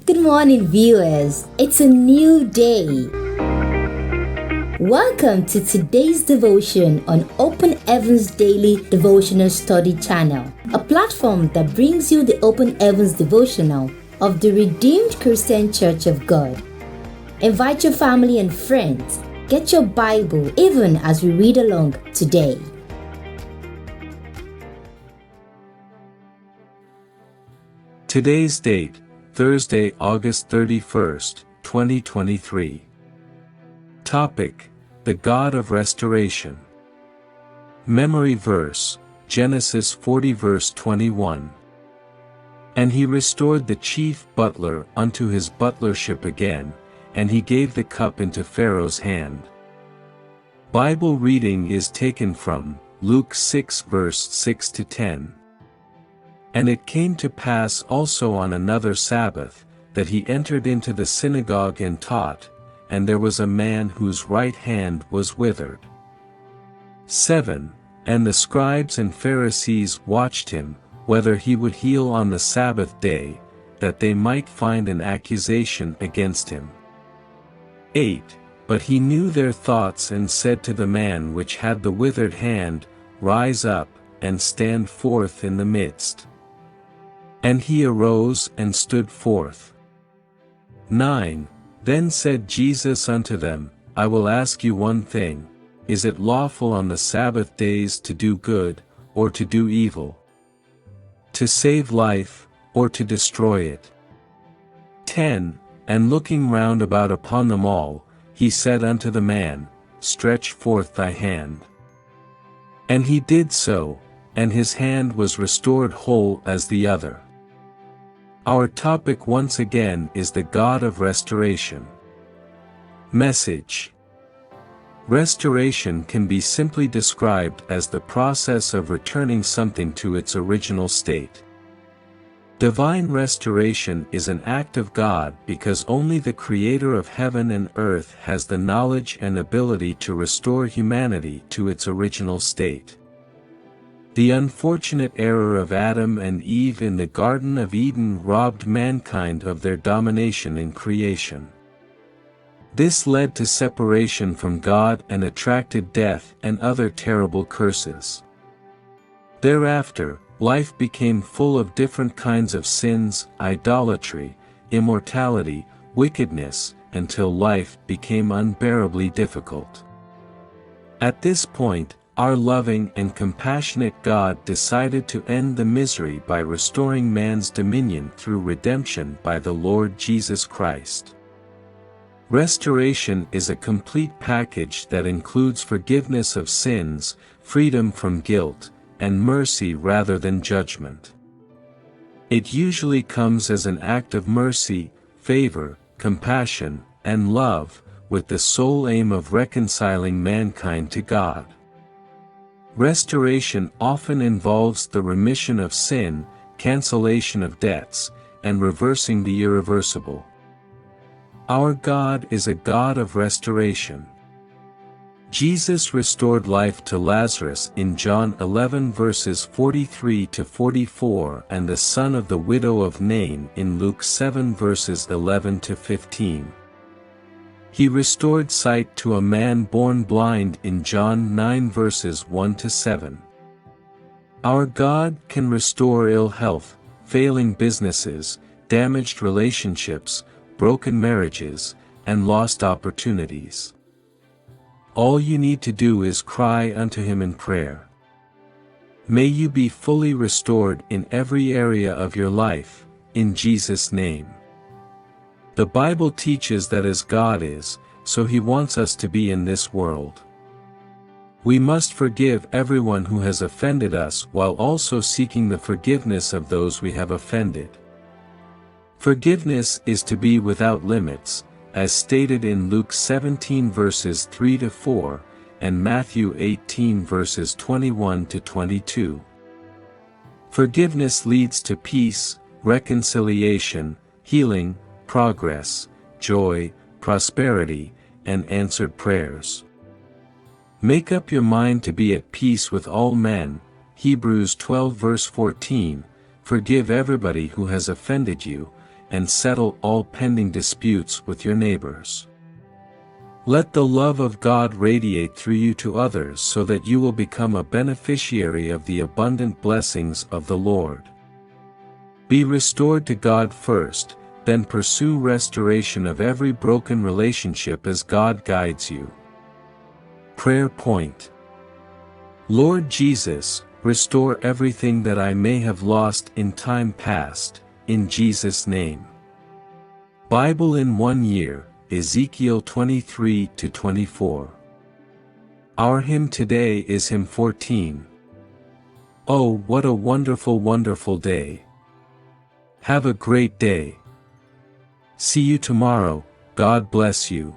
Good morning, viewers. It's a new day. Welcome to today's devotion on Open Heavens Daily Devotional Study Channel, a platform that brings you the Open Heavens Devotional of the Redeemed Christian Church of God. Invite your family and friends. Get your Bible even as we read along today. Today's date, Thursday, August 31st, 2023. Topic: The God of Restoration. Memory verse, Genesis 40 verse 21. And he restored the chief butler unto his butlership again, and he gave the cup into Pharaoh's hand. Bible reading is taken from Luke 6 verse 6 to 10. And it came to pass also on another Sabbath, that he entered into the synagogue and taught, and there was a man whose right hand was withered. 7. And the scribes and Pharisees watched him, whether he would heal on the Sabbath day, that they might find an accusation against him. 8. But he knew their thoughts and said to the man which had the withered hand, Rise up, and stand forth in the midst. And he arose and stood forth. 9. Then said Jesus unto them, I will ask you one thing, is it lawful on the Sabbath days to do good, or to do evil? To save life, or to destroy it? 10. And looking round about upon them all, he said unto the man, Stretch forth thy hand. And he did so, and his hand was restored whole as the other. Our topic once again is the God of Restoration. Message: Restoration can be simply described as the process of returning something to its original state. Divine restoration is an act of God because only the Creator of heaven and earth has the knowledge and ability to restore humanity to its original state. The unfortunate error of Adam and Eve in the Garden of Eden robbed mankind of their domination in creation. This led to separation from God and attracted death and other terrible curses. Thereafter, life became full of different kinds of sins, idolatry, immorality, wickedness, until life became unbearably difficult. At this point, our loving and compassionate God decided to end the misery by restoring man's dominion through redemption by the Lord Jesus Christ. Restoration is a complete package that includes forgiveness of sins, freedom from guilt, and mercy rather than judgment. It usually comes as an act of mercy, favor, compassion, and love, with the sole aim of reconciling mankind to God. Restoration often involves the remission of sin, cancellation of debts, and reversing the irreversible. Our God is a God of restoration. Jesus restored life to Lazarus in John 11 verses 43 to 44 and the son of the widow of Nain in Luke 7 verses 11 to 15. He restored sight to a man born blind in John 9 verses 1 to 7. Our God can restore ill health, failing businesses, damaged relationships, broken marriages, and lost opportunities. All you need to do is cry unto Him in prayer. May you be fully restored in every area of your life, in Jesus' name. The Bible teaches that as God is, so He wants us to be in this world. We must forgive everyone who has offended us while also seeking the forgiveness of those we have offended. Forgiveness is to be without limits, as stated in Luke 17 verses 3 to 4, and Matthew 18 verses 21 to 22. Forgiveness leads to peace, reconciliation, healing, progress, joy, prosperity, and answered prayers. Make up your mind to be at peace with all men, Hebrews 12 verse 14, forgive everybody who has offended you, and settle all pending disputes with your neighbors. Let the love of God radiate through you to others so that you will become a beneficiary of the abundant blessings of the Lord. Be restored to God first, then pursue restoration of every broken relationship as God guides you. Prayer point. Lord Jesus, restore everything that I may have lost in time past, in Jesus' name. Bible in 1 year, Ezekiel 23-24. Our hymn today is hymn 14. Oh, what a wonderful, wonderful day. Have a great day. See you tomorrow. God bless you.